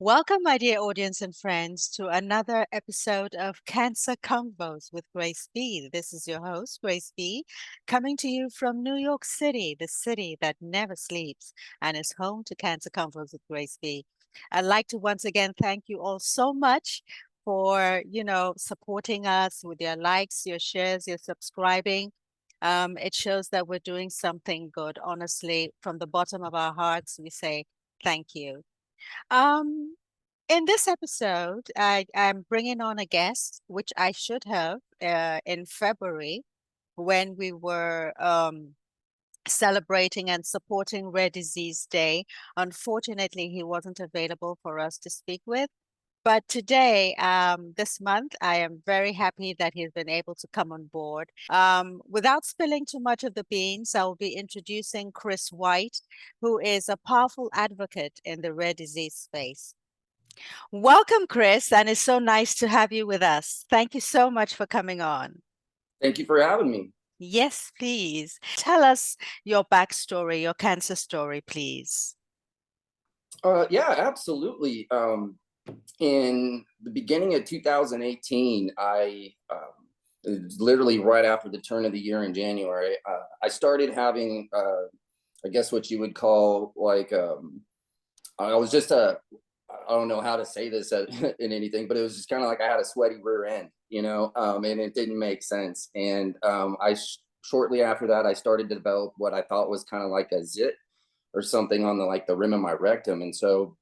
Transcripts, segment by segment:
Welcome, my dear audience and friends, to another episode of Cancer Convos with Grace B. This is your host, Grace B, coming to you from New York City, the city that never sleeps and is home to Cancer Convos with Grace B. I'd like to once again thank you all so much for, supporting us with your likes, your shares, your subscribing. It shows that we're doing something good. Honestly, from the bottom of our hearts, we say thank you. Um, in this episode, I'm bringing on a guest, which I should have in February when we were celebrating and supporting Rare Disease Day. Unfortunately, he wasn't available for us to speak with. But today, this month, I am very happy that he's been able to come on board. Without spilling too much of the beans, I will be introducing Chris White, who is a powerful advocate in the rare disease space. Welcome, Chris, and it's so nice to have you with us. Thank you so much for coming on. Thank you for having me. Yes, please. Tell us your backstory, your cancer story, please. Yeah, absolutely. In the beginning of 2018, literally right after the turn of the year in January, I started having, I guess what you would call like, I was just I don't know how to say this in anything, but it was just kind of like I had a sweaty rear end, and it didn't make sense. And shortly after that, I started to develop what I thought was kind of like a zit or something on the rim of my rectum. And so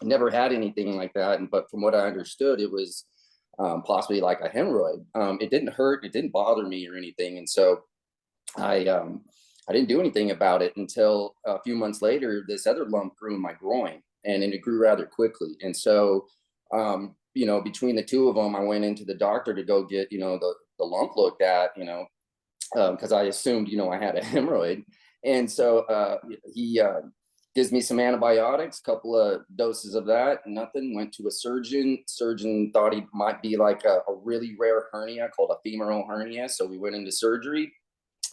I never had anything like that. But from what I understood, it was possibly like a hemorrhoid. It didn't hurt, it didn't bother me or anything. And so I didn't do anything about it until a few months later. This other lump grew in my groin, and it grew rather quickly. And so, between the two of them, I went into the doctor to go get, the lump looked at, because I assumed, I had a hemorrhoid. And so he gives me some antibiotics, couple of doses of that, nothing. Went to a surgeon. Surgeon thought he might be like a really rare hernia called a femoral hernia. So we went into surgery.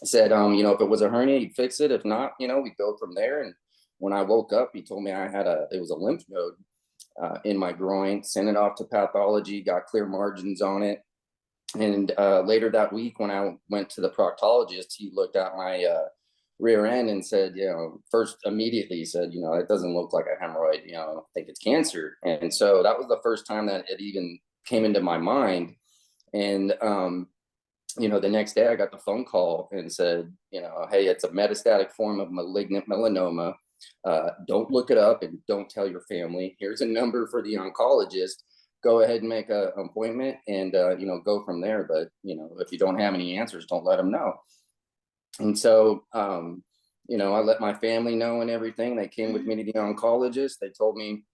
Said, if it was a hernia, he'd fix it. If not, we'd go from there. And when I woke up, he told me it was a lymph node in my groin. Sent it off to pathology, got clear margins on it. And later that week, when I went to the proctologist, he looked at my rear end and said, first immediately he said, it doesn't look like a hemorrhoid. I think it's cancer. And so that was the first time that it even came into my mind. And the next day I got the phone call and said, hey, it's a metastatic form of malignant melanoma. Don't look it up and don't tell your family. Here's a number for the oncologist. Go ahead and make an appointment and, go from there. But, if you don't have any answers, don't let them know. And so, I let my family know and everything. They came with me to the oncologist. They told me,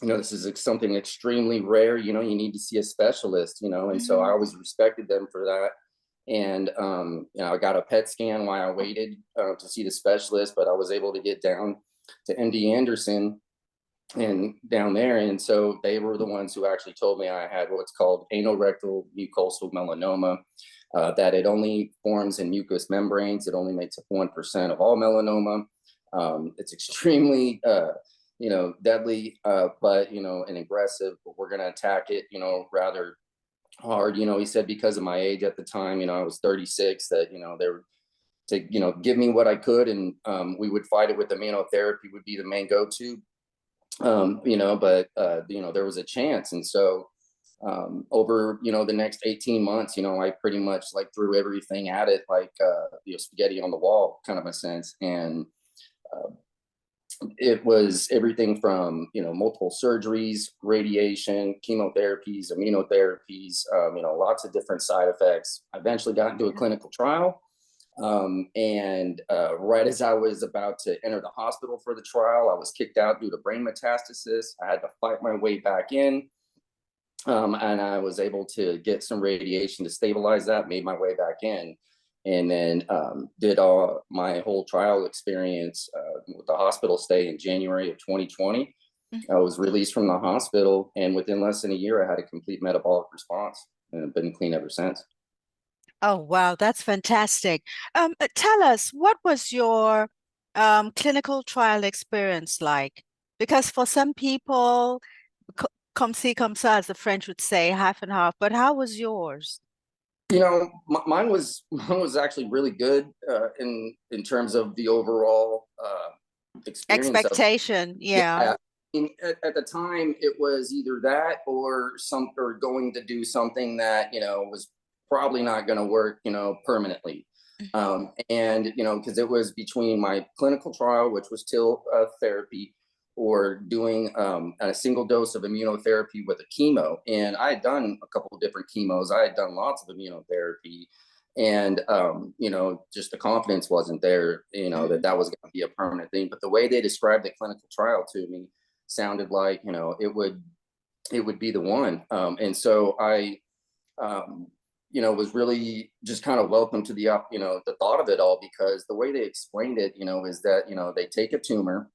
this is something extremely rare. You need to see a specialist, and so I always respected them for that. And, I got a PET scan while I waited to see the specialist, but I was able to get down to MD Anderson and down there. And so they were the ones who actually told me I had what's called anorectal mucosal melanoma, that it only forms in mucous membranes. It only makes up 1% of all melanoma. It's extremely, deadly, but, and aggressive, but we're going to attack it, rather hard. He said because of my age at the time, I was 36, that, they were to, give me what I could. And we would fight it with immunotherapy would be the main go-to, but, there was a chance. And so over, the next 18 months, I pretty much like threw everything at it, like, spaghetti on the wall kind of a sense. And it was everything from, multiple surgeries, radiation, chemotherapies, immunotherapies, lots of different side effects. I eventually got into a clinical trial. And right as I was about to enter the hospital for the trial, I was kicked out due to brain metastasis. I had to fight my way back in. And I was able to get some radiation to stabilize that, made my way back in, and then did all my whole trial experience with the hospital stay in January of 2020. I was released from the hospital, and within less than a year, I had a complete metabolic response, and I've been clean ever since. Oh, wow, that's fantastic. Tell us, what was your clinical trial experience like? Because for some people, Comme ci, comme ça, as the French would say, half and half. But how was yours? Mine was actually really good in terms of the overall experience of. Expectation, yeah. Yeah, at the time it was either that or going to do something that was probably not going to work permanently. And because it was between my clinical trial, which was TIL therapy, or doing a single dose of immunotherapy with a chemo. And I had done a couple of different chemos. I had done lots of immunotherapy, and just the confidence wasn't there, that Mhm. that was going to be a permanent thing. But the way they described the clinical trial to me sounded like it would be the one. And so I was really just kind of welcome to the thought of it all, because the way they explained it, is that they take a tumor,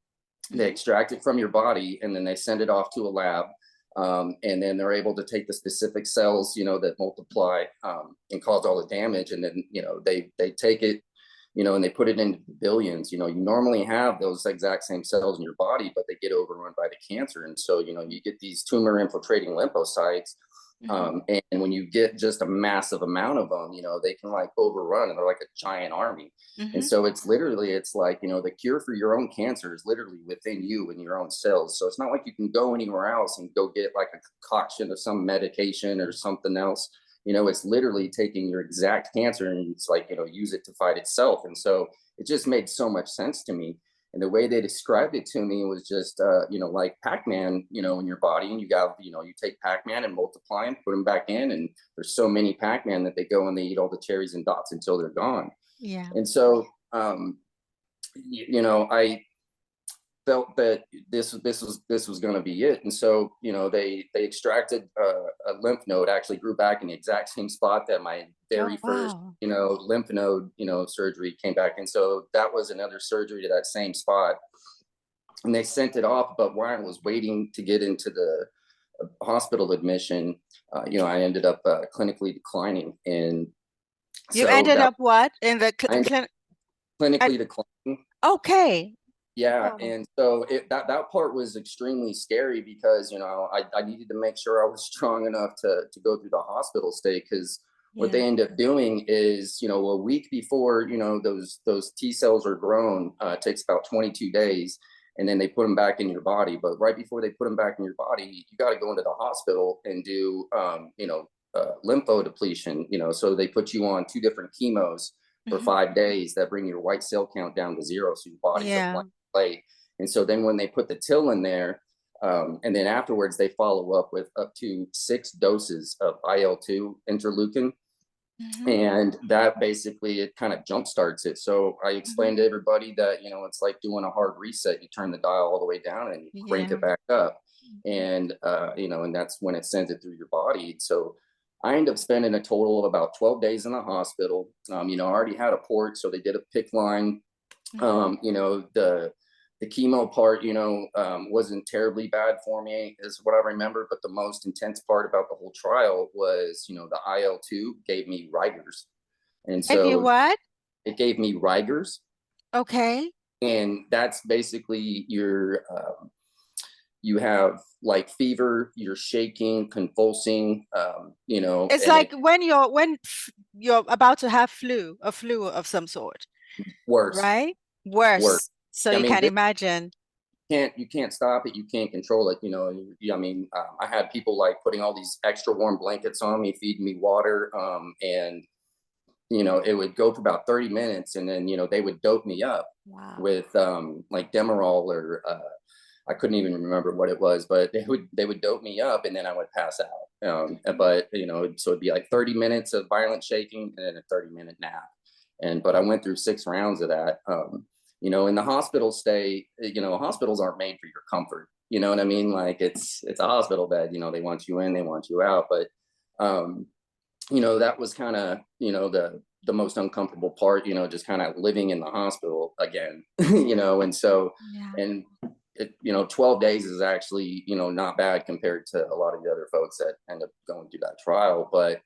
they Mhm. extract it from your body, and then they send it off to a lab. And then they're able to take the specific cells, that multiply and cause all the damage. And then, they take it, and they put it into billions. You normally have those exact same cells in your body, but they get overrun by the cancer. And so, you get these tumor infiltrating lymphocytes. Mhm. And when you get just a massive amount of them, they can like overrun, and they're like a giant army. And Mhm. so it's like, the cure for your own cancer is literally within you and your own cells. So it's not like you can go anywhere else and go get like a concoction of some medication or something else. It's literally taking your exact cancer, and it's like, use it to fight itself. And so it just made so much sense to me. And the way they described it to me was just, like Pac-Man, in your body, and you take Pac-Man and multiply and put them back in. And there's so many Pac-Man that they go and they eat all the cherries and dots until they're gone. Yeah. And so, I felt that this was going to be it. And so, they extracted a lymph node, actually grew back in the exact same spot that my very Oh, first, wow. lymph node, surgery came back. And so that was another surgery to that same spot. And they sent it off. But while I was waiting to get into the hospital admission, I ended up clinically declining. And You so ended that up what? In the I ended clinic? up clinically declining. Okay. Yeah, Oh, and so that part was extremely scary, because I needed to make sure I was strong enough to go through the hospital stay, because what yeah. they end up doing is, a week before, those T cells are grown, it takes about 22 days, and then they put them back in your body. But right before they put them back in your body, you got to go into the hospital and do lymphodepletion. So they put you on two different chemos for Mhm. 5 days that bring your white cell count down to zero, so your body's a Yeah. blank slate. And so then when they put the TIL in there, and then afterwards they follow up with up to 6 doses of IL-2 interleukin, Mhm. and that basically it kind of jump starts it. So I Mhm. explained to everybody that it's like doing a hard reset. You turn the dial all the way down and you crank Yeah. it back up, Mhm. and and that's when it sends it through your body. So I ended up spending a total of about 12 days in the hospital. I already had a port, so they did a PICC line. Mhm. The chemo part, wasn't terribly bad for me, is what I remember. But the most intense part about the whole trial was, the IL-2 gave me rigors, and If you so what? it gave me rigors, Okay. and that's basically you have like fever, you're shaking, convulsing, It's and like it when you're about to have a flu of some sort, worse, right? worse. Worse. So I you mean, can imagine. you can't stop it, you can't control it. I mean, I had people like putting all these extra warm blankets on me, feeding me water, and it would go for about 30 minutes, and then they would dope me up Wow. with like Demerol, or I couldn't even remember what it was, but they would dope me up, and then I would pass out. Mhm. But so it'd be like 30 minutes of violent shaking and then a 30-minute nap. But I went through 6 rounds of that. In the hospital stay, hospitals aren't made for your comfort. You know what I mean? Like it's a hospital bed. They want you in, they want you out. But um, that was kind of the most uncomfortable part. Just kind of living in the hospital again. And so Yeah. and 12 days is actually not bad compared to a lot of the other folks that end up going through that trial. But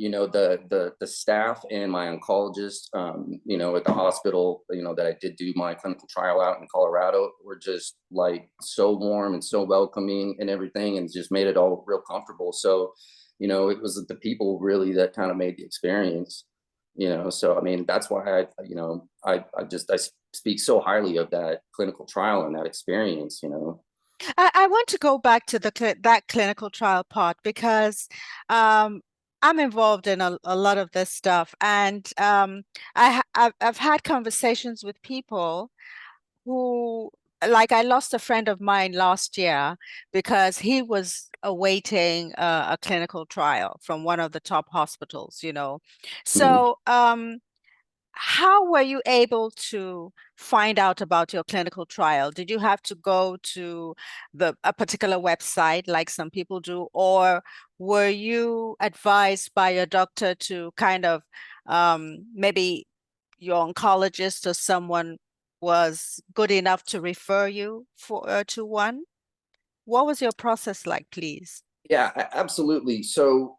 the staff and my oncologist, at the hospital, that I did do my clinical trial out in Colorado, were just like so warm and so welcoming and everything, and just made it all real comfortable. So, it was the people really that kind of made the experience. So I mean, that's why I speak so highly of that clinical trial and that experience. I want to go back to that clinical trial part because um, I'm involved in a lot of this stuff, and I've had conversations with people who, like, I lost a friend of mine last year because he was awaiting a clinical trial from one of the top hospitals. Mhm. So, how were you able to find out about your clinical trial? Did you have to go to a particular website like some people do, or were you advised by your doctor to kind of maybe your oncologist or someone was good enough to refer you to one? What was your process like, please? Yeah, absolutely. So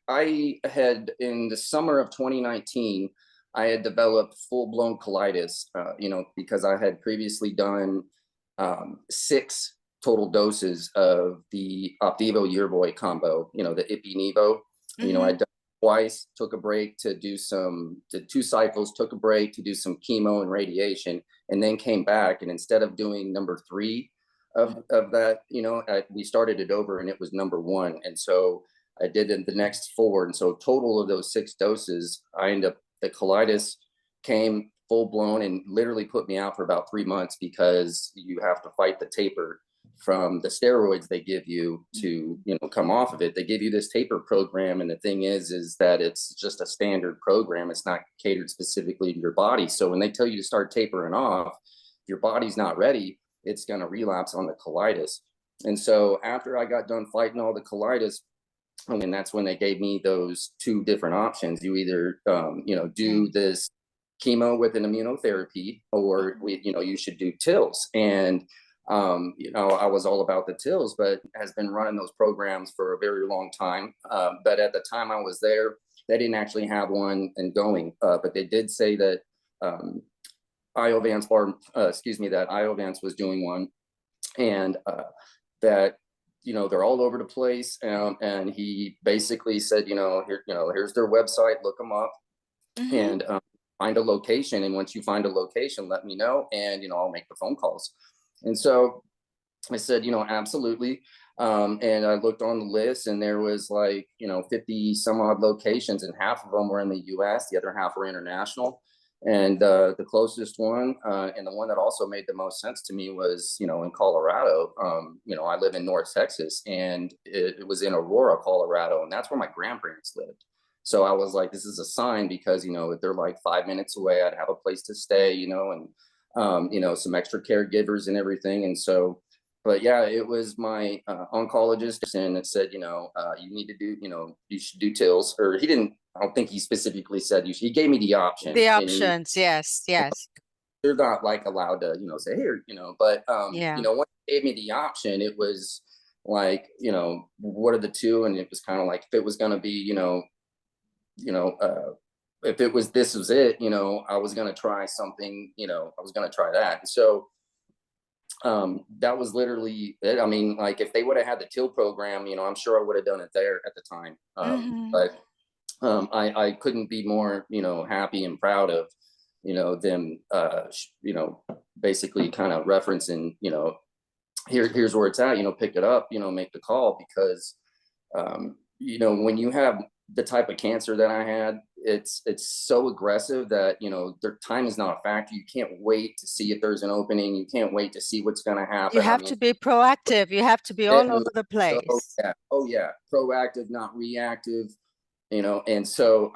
I had, in the summer of 2019, I had developed full blown colitis, because I had previously done 6 total doses of the Opdivo Yervoy combo, the Ipi Nivo. Mm-hmm. I'd done it twice, took a break to do did 2 cycles, took a break to do some chemo and radiation, and then came back. And instead of doing number 3, of that, we started it over, and it was number 1. And so I did the next 4. And so total of those 6 doses, the colitis came full blown and literally put me out for about 3 months, because you have to fight the taper from the steroids they give you to, come off of it. They give you this taper program. And the thing is that it's just a standard program. It's not catered specifically to your body. So when they tell you to start tapering off, your body's not ready, it's going to relapse on the colitis. And so after I got done fighting all the colitis, and that's when they gave me those 2 different options. You either, do Okay. this chemo with an immunotherapy, or you should do TILs. And, I was all about the TILs, but has been running those programs for a very long time. But at the time I was there, they didn't actually have one and going, but they did say that, Iovance, that Iovance was doing one, and that they're all over the place. And he basically said, here's their website, look them up, Mm-hmm. and find a location. And once you find a location, let me know, and I'll make the phone calls. And so I said, absolutely. And I looked on the list, and there was like 50 some odd locations, and half of them were in the U.S., the other half were international. And the closest one, and the one that also made the most sense to me, was in Colorado. I live in North Texas, and it was in Aurora, Colorado, and that's where my grandparents lived. So I was like, this is a sign, because if they're like 5 minutes away, I'd have a place to stay, and some extra caregivers and everything. And so, but yeah, it was my oncologist, and it said, you need to do, you should do TILs. Or he didn't, I don't think he specifically said he gave me the option. The And options, yes, yes. they're not like allowed to, say here, but, Yeah. when he gave me the option, it was like, what are the 2? And it was kind of like, if it was going to be, you know, if it was, this was it, I was going to try something, I was going to try that. And so that was literally it. I mean, like, if they would have had the TIL program, I'm sure I would have done it there at the time. Mm-hmm. But I couldn't be more, happy and proud of, them, basically kind of referencing, here's where it's at, pick it up, make the call. Because, when you have the type of cancer that I had, it's so aggressive that their time is not a factor. You can't wait to see if there's an opening. You can't wait to see what's going to You happen. I have mean, to be proactive. You have to be get all moving. over the So place. yeah, oh yeah, proactive, not reactive. And so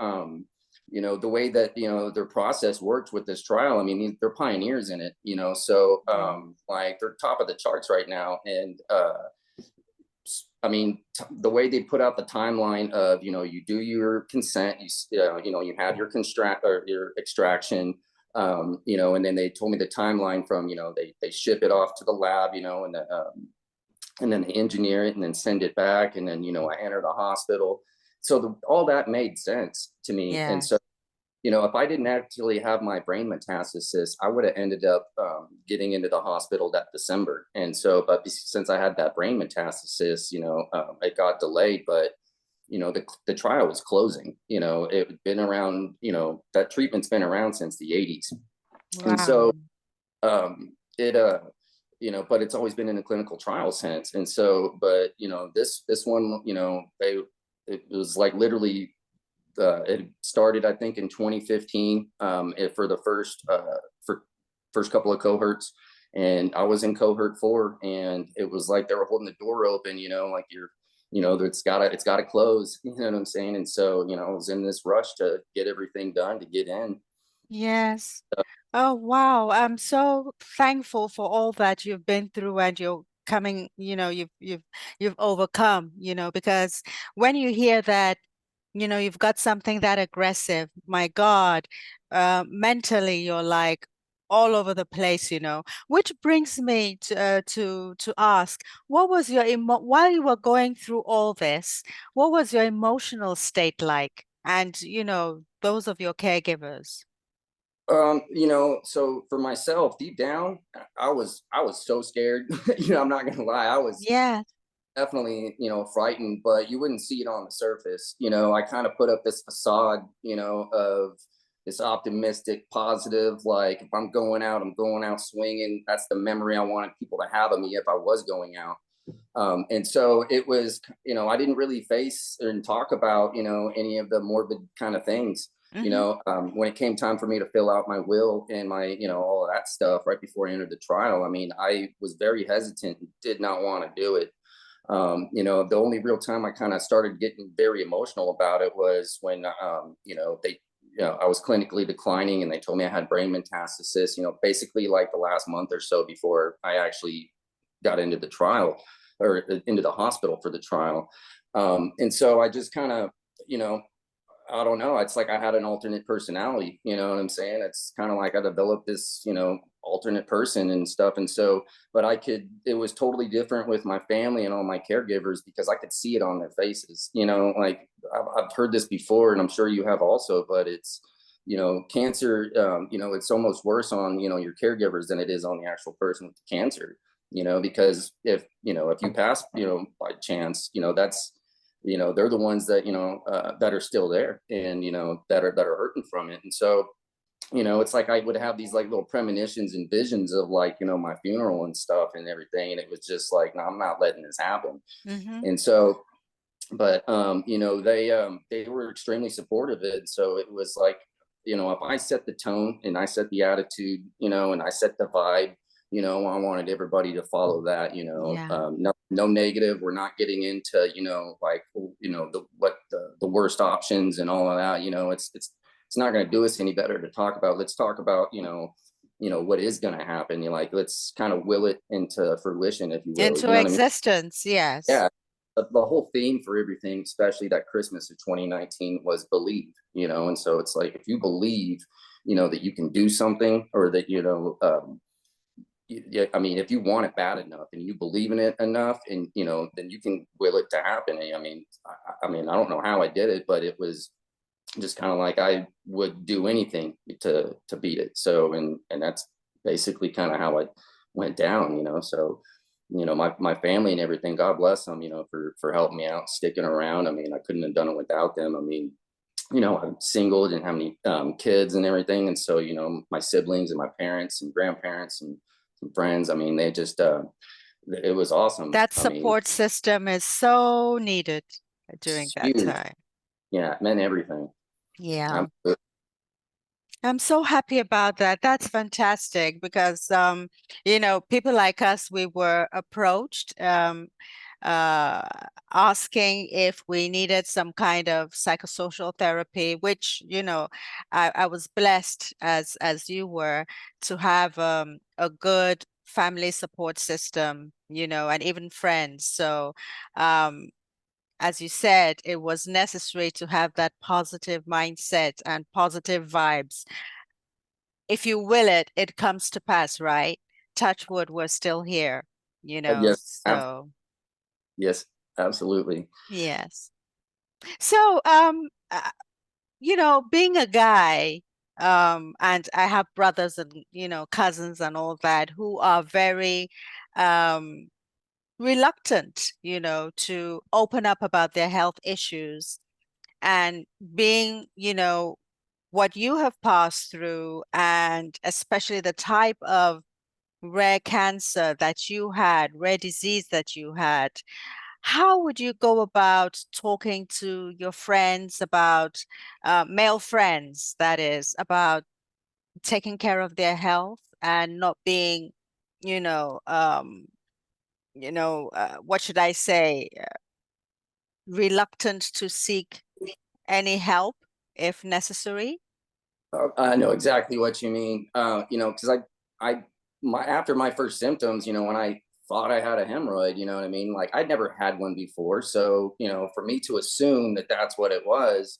the way that their process worked with this trial, I mean, they're pioneers in it. So Yeah. like, they're top of the charts right now. And I mean, the way they put out the timeline of, you do your consent, you have your construct or your extraction, and then they told me the timeline from, they ship it off to the lab, and then they engineer it and then send it back. And then, I enter the hospital. so all that made sense to me. And so, Yes. if I didn't actually have my brain metastasis, I would have ended up getting into the hospital that December. And so, but since I had that brain metastasis, it got delayed. But the trial was closing. It had been around. That treatment's been around since the '80s, and so Wow. it but it's always been in a clinical trial since. And so, but this one, it was like literally it started, I think, in 2015, for the first couple of cohorts, and I was in cohort 4, and it was like they were holding the door open, like it's gotta close, you know what I'm saying? And so, I was in this rush to get everything done to get in. Yes. Oh, wow. I'm so thankful for all that you've been through and you're coming, you've overcome, because when you hear that, you've got something that aggressive, my God, mentally you're like all over the place, which brings me to ask, what was your while you were going through all this, what was your emotional state like? And, those of your caregivers. So for myself, deep down, I was so scared. I'm not gonna lie, I was Yeah. definitely, frightened, but you wouldn't see it on the surface. I kind of put up this facade, of this optimistic, positive, like if I'm going out swinging. That's the memory I wanted people to have of me if I was going out. And so it was, I didn't really face and talk about, any of the morbid kind of things. Mm-hmm. When it came time for me to fill out my will and my, all of that stuff right before I entered the trial, I mean, I was very hesitant, did not want to do it. The only real time I kind of started getting very emotional about it was when, I was clinically declining and they told me I had brain metastasis, basically like the last month or so before I actually got into the trial or into the hospital for the trial. And so I just kind of, you know, I don't know. It's like I had an alternate personality. You know what I'm saying? It's kind of like I developed this, alternate person and stuff. And so, but it was totally different with my family and all my caregivers because I could see it on their faces. Like I've heard this before and I'm sure you have also, but it's, cancer, it's almost worse on, your caregivers than it is on the actual person with the cancer, because if you pass, by chance, they're the ones that that are still there and that are hurting from it. And so it's like I would have these like little premonitions and visions of like my funeral and stuff and everything, and it was just like, no, I'm not letting this happen. Mm-hmm. And so, but they were extremely supportive of it. So it was like, if I set the tone and I set the attitude, and I set the vibe, I wanted everybody to follow that. Yeah. No negative. We're not getting into like the worst options and all of that. It's not going to do us any better to talk about. Let's talk about what is going to happen. Let's kind of will it into fruition, if you will. You Into know what I mean? existence, yes. Yeah, the whole theme for everything, especially that Christmas of 2019, was believe. And so it's like if you believe, that you can do something, or that yeah, I mean, if you want it bad enough and you believe in it enough, and then you can will it to happen. I mean, I don't know how I did it, but it was just kind of like I would do anything to beat it. So and that's basically kind of how it went down. So my family and everything, God bless them, for helping me out, sticking around. I mean, I couldn't have done it without them. I mean, I'm single, didn't have any kids and everything, and so my siblings and my parents and grandparents and some friends. I mean, they just it was awesome. That I mean, support system is so needed during it's that huge. time. Yeah, it meant everything. Yeah. Absolutely. I'm so happy about that. That's fantastic because people like us, we were approached uh asking if we needed some kind of psychosocial therapy, which, I was blessed as you were to have a good family support system, and even friends. So as you said, it was necessary to have that positive mindset and positive vibes. If you will it, it comes to pass, right? Touch wood, we're still here, Yes, so yes, absolutely. yes. So, being a guy, and I have brothers and, cousins and all that who are very, um, reluctant, to open up about their health issues and being, what you have passed through, and especially the type of rare cancer that you had, rare disease that you had. How would you go about talking to your friends about, male friends, that is, about taking care of their health and not being, you know, um, what should I say, reluctant to seek any help if necessary? I know exactly what you mean. Because after my first symptoms, when I thought I had a hemorrhoid, you know what I mean? Like I'd never had one before, so for me to assume that that's what it was,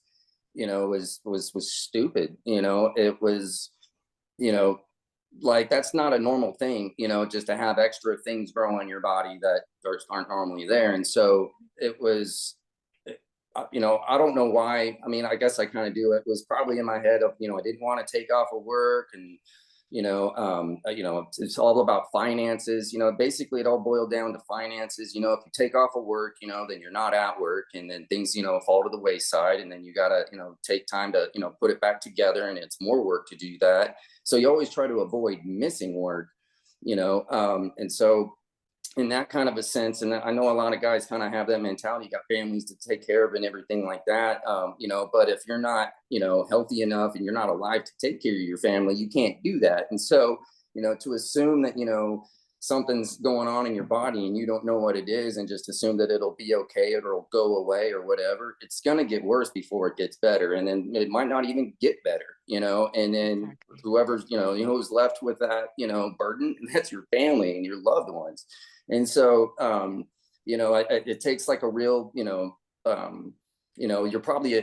was stupid. It was, you know, like that's not a normal thing, just to have extra things grow on your body that aren't normally there. And so it was, I don't know why. I mean, I guess I kind of do. It was probably in my head of, I didn't want to take off of work, and it's all about finances. Basically it all boiled down to finances. If you take off of work, then you're not at work, and then things, fall to the wayside, and then you gotta, take time to, put it back together, and it's more work to do that. So you always try to avoid missing work, and so in that kind of a sense, and I know a lot of guys kind of have that mentality, you got families to take care of and everything like that, but if you're not, healthy enough and you're not alive to take care of your family, you can't do that. And so, to assume that, something's going on in your body and you don't know what it is, and just assume that it'll be okay or it'll go away or whatever, it's going to get worse before it gets better. And then it might not even get better, and then Exactly. whoever's, who's left with that, burden, that's your family and your loved ones. And so, it takes like a real, you're probably,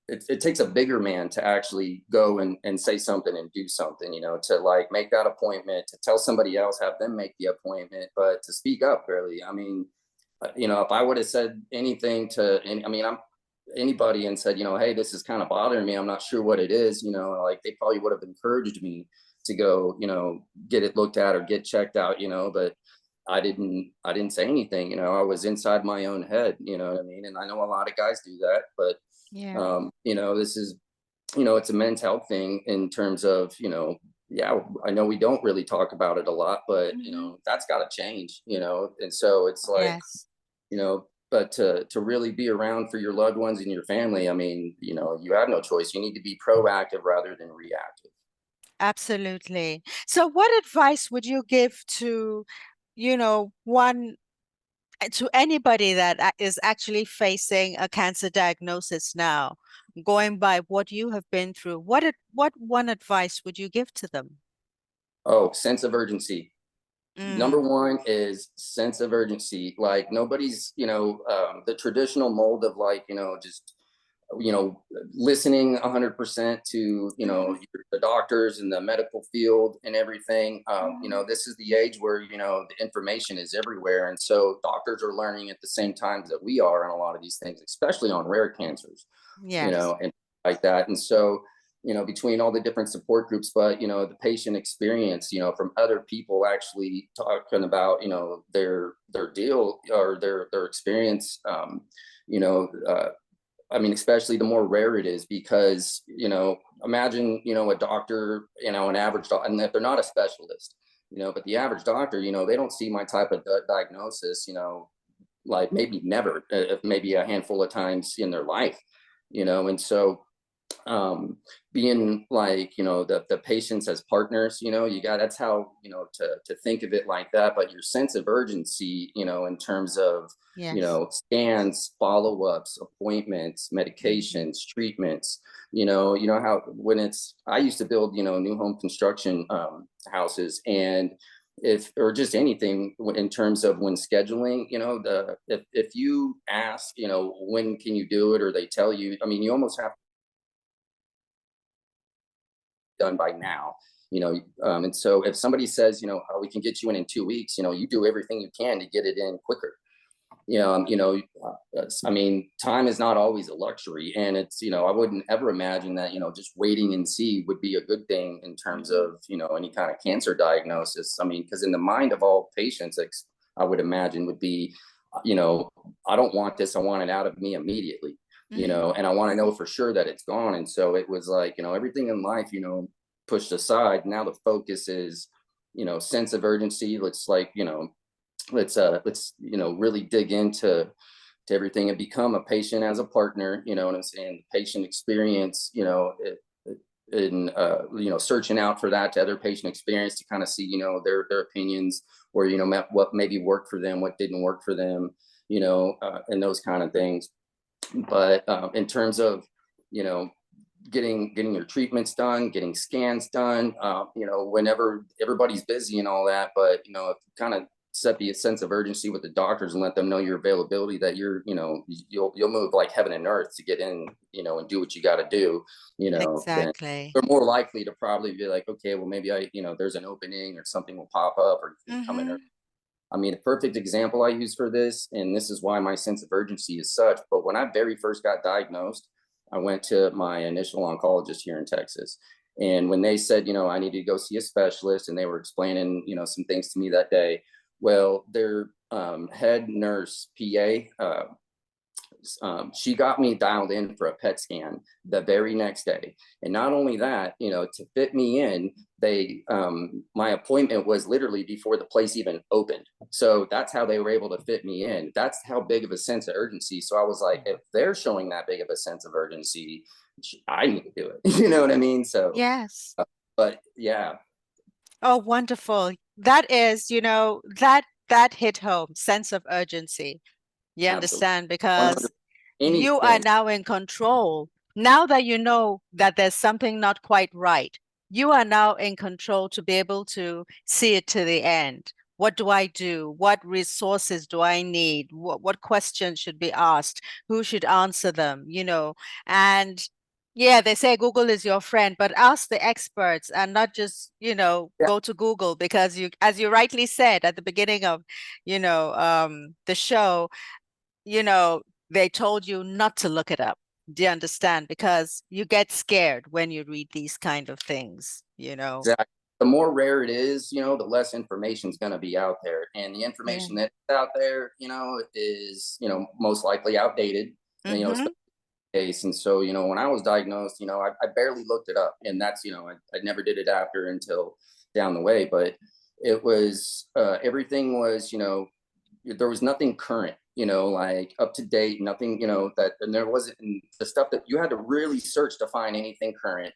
it takes a bigger man to actually go and say something and do something, to like make that appointment, to tell somebody else, have them make the appointment, but to speak up really. I mean, if I would have said anything to any, I mean, I'm anybody and said, hey, this is kind of bothering me, I'm not sure what it is, like they probably would have encouraged me to go, get it looked at or get checked out, but I didn't say anything, I was inside my own head, you know what I mean? And I know a lot of guys do that, but Yeah. this is, it's a men's health thing in terms of, yeah, I know we don't really talk about it a lot, but Hmm. that's got to change, and so it's like, Yes. but to really be around for your loved ones and your family, I mean, you have no choice. You need to be proactive rather than reactive. Absolutely. So, what advice would you give to, one to anybody that is actually facing a cancer diagnosis now, going by what you have been through? What one advice would you give to them? Oh, sense of urgency. Number Mm. one is sense of urgency. Like nobody's, the traditional mold of like, just, listening 100% to, Hmm. the doctors and the medical field and everything. Hmm. This is the age where, the information is everywhere. And so doctors are learning at the same times that we are on a lot of these things, especially on rare cancers, Yes. and like that. And so, between all the different support groups, but, the patient experience, from other people actually talking about, their deal or their experience, you know, uh, I mean, especially the more rare it is, because, imagine, a doctor, an average doctor, and if they're not a specialist, but the average doctor, they don't see my type of diagnosis, like maybe never, if maybe a handful of times in their life, and so, being like, the patients as partners, you got, that's how, to think of it like that. But your sense of urgency, in terms of, Yes. scans, follow-ups, appointments, Hmm. medications, treatments, how when it's, I used to build, new home construction, houses, and if, or just anything in terms of when scheduling, if you ask, when can you do it, or they tell you, I mean, you almost have done by now, and so if somebody says, oh, we can get you in 2 weeks, you do everything you can to get it in quicker. I mean, time is not always a luxury, and it's, I wouldn't ever imagine that, just waiting and see would be a good thing in terms Mhm. of, any kind of cancer diagnosis. I mean, because in the mind of all patients, I would imagine would be, you know, I don't want this. I want it out of me immediately, Mhm. and I want to know for sure that it's gone. And so it was like, everything in life, pushed aside. Now the focus is, sense of urgency. Let's really dig into to everything and become a patient as a partner, you know what I'm saying? Patient experience, in searching out for that to other patient experience to kind of see, their opinions, or what maybe worked for them, what didn't work for them, and those kind of things. But in terms of, you know getting your treatments done, getting scans done, whenever everybody's busy and all that. But if you kind of set the sense of urgency with the doctors and let them know your availability, that you'll move like heaven and earth to get in, and do what you got to do, then Exactly. they're more likely to probably be like, okay, well, maybe there's an opening or something will pop up, or you can come in. Mhm. I mean, a perfect example I use for this, and this is why my sense of urgency is such. But when I very first got diagnosed, I went to my initial oncologist here in Texas. And when they said, I needed to go see a specialist, and they were explaining, some things to me that day, well, their head nurse, PA, she got me dialed in for a PET scan the very next day. And not only that, to fit me in, my appointment was literally before the place even opened. So that's how they were able to fit me in. That's how big of a sense of urgency. So I was like, if they're showing that big of a sense of urgency, I need to do it. You know what I mean? So, Yes. but yeah, Oh, wonderful. That is, that hit home, sense of urgency. You absolutely. understand? 100. Because you are Anything. now in control. Now that you know that there's something not quite right, you are now in control to be able to see it to the end. What do I do? What resources do I need? What questions should be asked? Who should answer them? And yeah, they say Google is your friend, but ask the experts and not just, Yeah, go to Google, because as you rightly said at the beginning of, the show, you know, they told you not to look it up. Do you understand? Because you get scared when you read these kind of things. exactly. The more rare it is, the less information is going to be out there. And the Yeah. information that's out there, is, most likely outdated, and, Mm-hmm. especially case. And so, when I was diagnosed, I barely looked it up. And that's, I never did it after until down the way. But it was, everything was, there was nothing current, like up to date, nothing, and there wasn't the stuff that you had to really search to find anything current.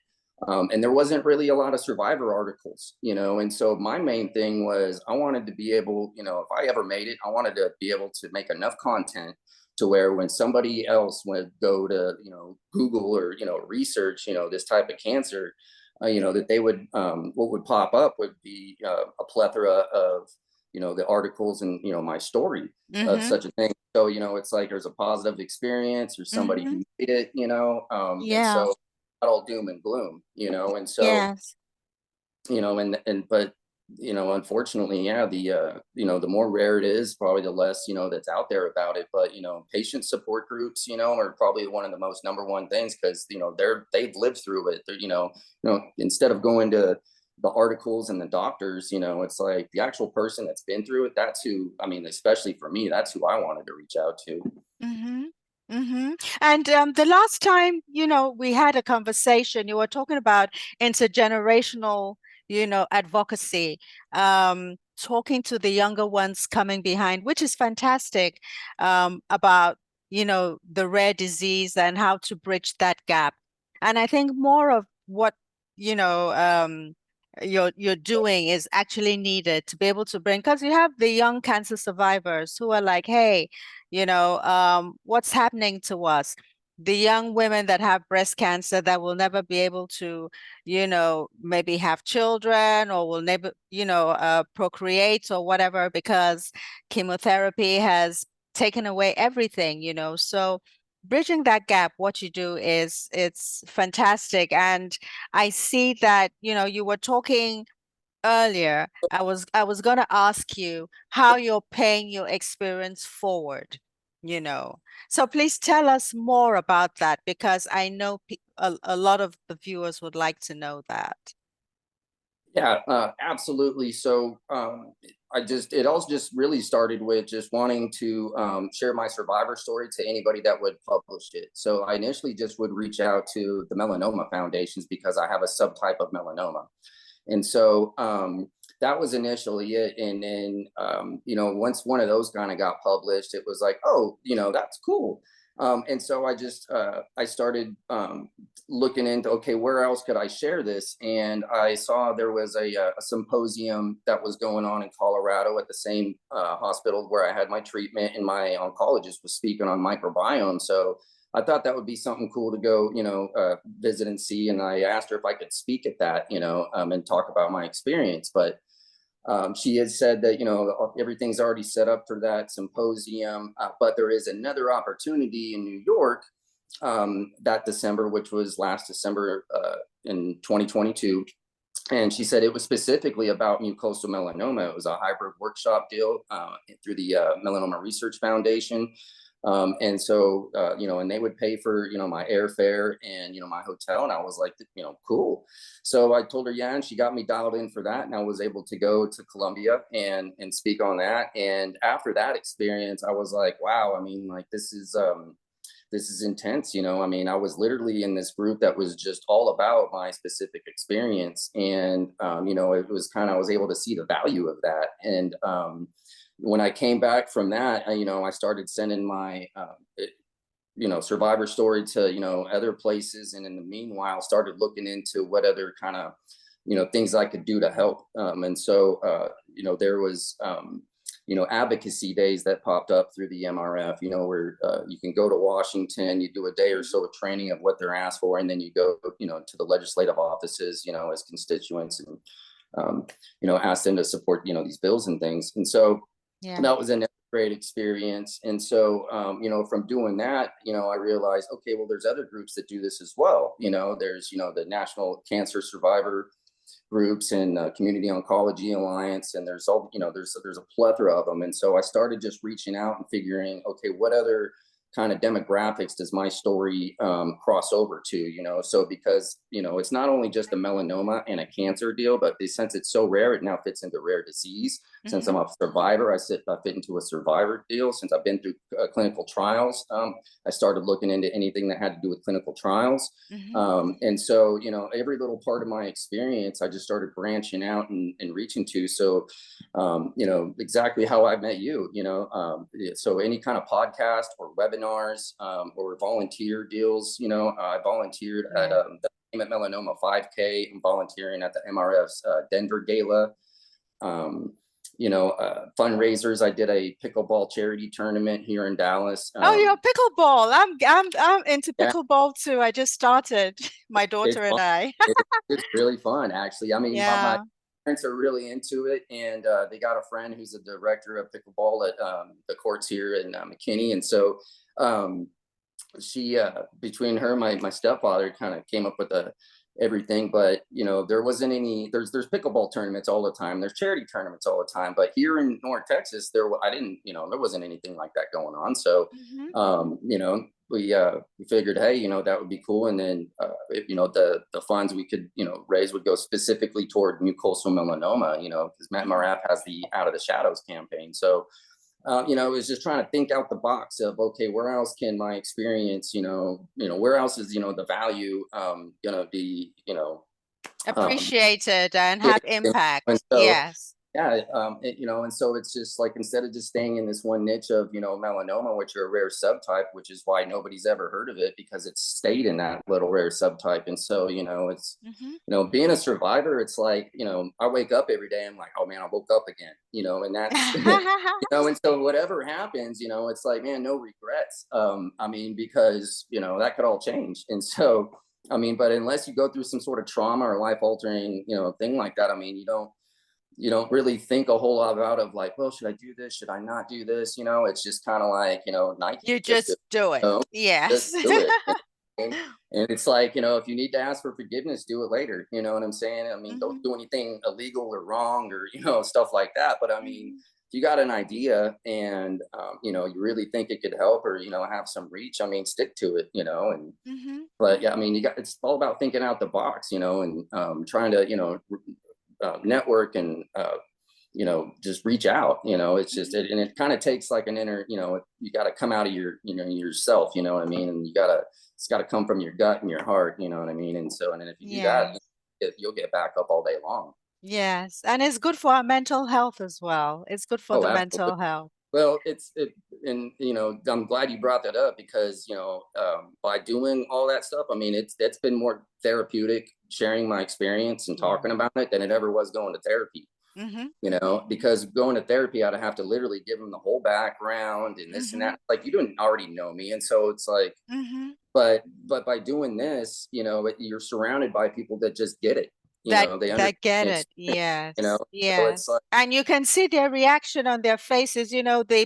And there wasn't really a lot of survivor articles, and so my main thing was I wanted to be able, if I ever made it, I wanted to be able to make enough content to where when somebody else would go to, Google or, research, this type of cancer, that they would, what would pop up would be a plethora of, the articles and, my story of Mm-hmm. such a thing. So, it's like there's a positive experience or somebody Mm-hmm. who made it, and Yeah. so not all doom and gloom, and so, Yes. but unfortunately, yeah, the more rare it is, probably the less, that's out there about it. But patient support groups, are probably one of the most number one things, because they've lived through it. Instead of going to the articles and the doctors, it's like the actual person that's been through it. That's who, I mean, especially for me, that's who I wanted to reach out to. Mm-hmm. Mm-hmm. And the last time, we had a conversation, you were talking about intergenerational, advocacy, talking to the younger ones coming behind, which is fantastic, about, the rare disease and how to bridge that gap. And I think more of what, you know, um, you're doing is actually needed to be able to bring, because you have the young cancer survivors who are like, hey, what's happening to us? The young women that have breast cancer that will never be able to, maybe have children, or will never, procreate or whatever, because chemotherapy has taken away everything. So bridging that gap, what you do it's fantastic. And I see that, you were talking earlier, I was gonna ask you how you're paying your experience forward, you know. So please tell us more about that because I know a lot of the viewers would like to know that. Yeah, absolutely. So it all just really started with just wanting to share my survivor story to anybody that would publish it. So I initially just would reach out to the melanoma foundations because I have a subtype of melanoma. And so that was initially it. And then, once one of those kind of got published, it was like, oh, that's cool. And so I started looking into, okay, where else could I share this? And I saw there was a symposium that was going on in Colorado at the same hospital where I had my treatment, and my oncologist was speaking on microbiome. So I thought that would be something cool to go, visit and see. And I asked her if I could speak at that, and talk about my experience. But she has said that, everything's already set up for that symposium, but there is another opportunity in New York that December, which was last December in 2022. And she said it was specifically about mucosal melanoma. It was a hybrid workshop deal through the Melanoma Research Foundation. And so, and they would pay for, my airfare and, my hotel. And I was like, cool. So I told her, yeah, and she got me dialed in for that. And I was able to go to Columbia and speak on that. And after that experience, I was like, wow, I mean, like, this is intense. I mean, I was literally in this group that was just all about my specific experience. And, it was I was able to see the value of that. And, when I came back from that, I started sending my, survivor story to, other places. And in the meanwhile, started looking into what other kind of, things I could do to help. And so, there was, advocacy days that popped up through the MRF, where you can go to Washington, you do a day or so of training of what they're asked for, and then you go, to the legislative offices, as constituents, and, ask them to support, these bills and things. And so Yeah. that was a great experience. And so, from doing that, I realized, okay, well, there's other groups that do this as well. There's, the National Cancer Survivor groups and Community Oncology Alliance, and there's all, there's a plethora of them. And so I started just reaching out and figuring, okay, what other kind of demographics does my story cross over to, so because, it's not only just a melanoma and a cancer deal, but since it's so rare, it now fits into rare disease. Since I'm a survivor, I fit into a survivor deal. Since I've been through clinical trials, I started looking into anything that had to do with clinical trials. And so, every little part of my experience, I just started branching out and reaching to. So, exactly how I met you, so any kind of podcast or webinars or volunteer deals, I volunteered at the Melanoma 5K and volunteering at the MRF's Denver Gala. Fundraisers. I did a pickleball charity tournament here in Dallas. Oh, you're pickleball. I'm into pickleball too. I just started. My daughter and I. It's really fun, actually. I mean, my Yeah. parents are really into it, and they got a friend who's a director of pickleball at the courts here in McKinney, and so she, between her, and my stepfather, kind of came up with everything. But there wasn't any. There's pickleball tournaments all the time. There's charity tournaments all the time. But here in North Texas, I didn't. There wasn't anything like that going on. So, we figured, hey, that would be cool. And then, the funds we could, raise would go specifically toward mucosal melanoma, because Matt Maraf has the Out of the Shadows campaign. So, it was just trying to think out the box of, okay, where else can my experience, where else is, the value, going to be, Appreciated and yeah. have And impact. so, Yes. yeah, and so it's just like, instead of just staying in this one niche of, melanoma, which are a rare subtype, which is why nobody's ever heard of it, because it's stayed in that little rare subtype. And so, it's, being a survivor, it's like, I wake up every day, I'm like, oh man, I woke up again, and that's, and so whatever happens, it's like, man, no regrets. I mean, because, that could all change. And so, I mean, but unless you go through some sort of trauma or life altering, thing like that, I mean, you don't really think a whole lot about of like, well, should I do this? Should I not do this? It's just kind of like, Nike, You just do just do it. it, Yes. just do it. And it's like, if you need to ask for forgiveness, do it later. You know what I'm saying? I mean, don't Mhm. do anything illegal or wrong or, stuff like that. But I mean, Mhm. if you got an idea and, you really think it could help or, have some reach, I mean, stick to it, and, Mhm. but yeah, I mean, it's all about thinking out the box, and trying to, network and, just reach out, it's just, Mhm. and it kind of takes like an inner, you got to come out of yourself, you know what I mean? And it's got to come from your gut and your heart, you know what I mean? And so, and then if you do that, Yes. you'll get back up all day long. Yes. And it's good for our mental health as well. It's good for Oh, the absolutely. mental health. Well, and I'm glad you brought that up because by doing all that stuff, I mean it's been more therapeutic sharing my experience and Yeah. talking about it than it ever was going to therapy. Mhm. Because going to therapy, I'd have to literally give them the whole background and this and Mhm. that. Like you didn't already know me, and so it's like, Mhm. but by doing this, you're surrounded by people that just get it. That They that get understand. it. Yes. So it's Yes. like, And you can see their reaction on their faces, the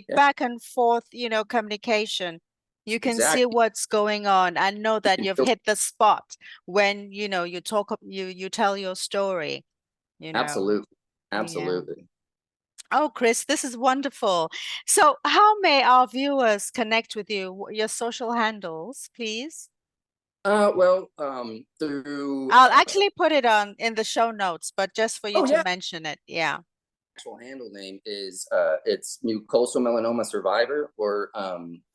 yeah, back and forth, communication. You can see exactly. what's going on and know You that can you've feel hit the spot when, you talk, you tell your story, you know. absolutely, Yeah. absolutely. Oh, Chris, this is wonderful. So, how may our viewers connect with you? Your social handles, please. Well, through I'll actually put it on in the show notes, but just for you oh to yeah, mention it. Yeah. actual handle name is it's mucosal melanoma survivor or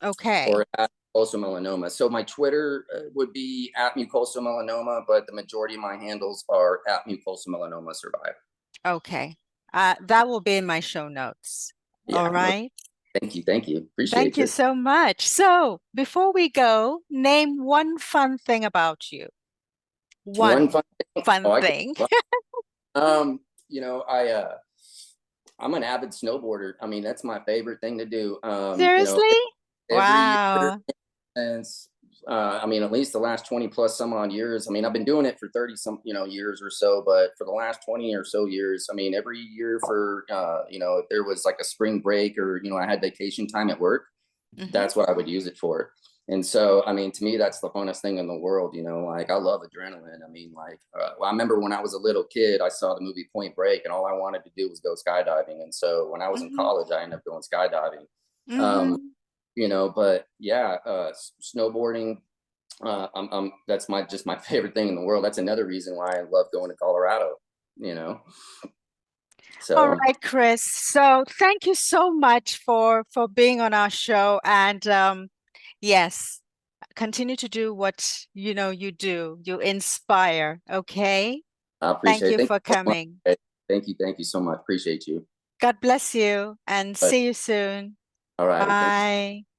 Okay. at mucosal melanoma. So my Twitter would be at mucosal melanoma, but the majority of my handles are at mucosal melanoma survivor. Okay. That will be in my show notes. All Yeah, no, right. thank you, Thank appreciate you you. so much. So, before we go, name one fun thing about you. One One fun thing. fun Oh, I thing. could. I'm an avid snowboarder. I mean, that's my favorite thing to do. Seriously? Every year Wow. since I mean, at least the last 20 plus some odd years. I mean, I've been doing it for 30 some, years or so, but for the last 20 or so years, I mean, every year for if there was like a spring break or, I had vacation time at work, Hmm. that's what I would use it for. And so, I mean, to me, that's the funnest thing in the world. Like I love adrenaline. I mean, like, well, I remember when I was a little kid, I saw the movie Point Break, and all I wanted to do was go skydiving. And so, when I was in Hmm. college, I ended up going skydiving. Um, Hmm. but yeah, snowboarding. That's my favorite thing in the world. That's another reason why I love going to Colorado. You know, All so right, Chris. So thank you so much for being on our show. And yes, continue to do what you do. You inspire. Okay. I Thank appreciate it. you Thank for you so much. coming. Thank you so much. Appreciate you. God bless you and But see you soon. all right, thank you. Bye.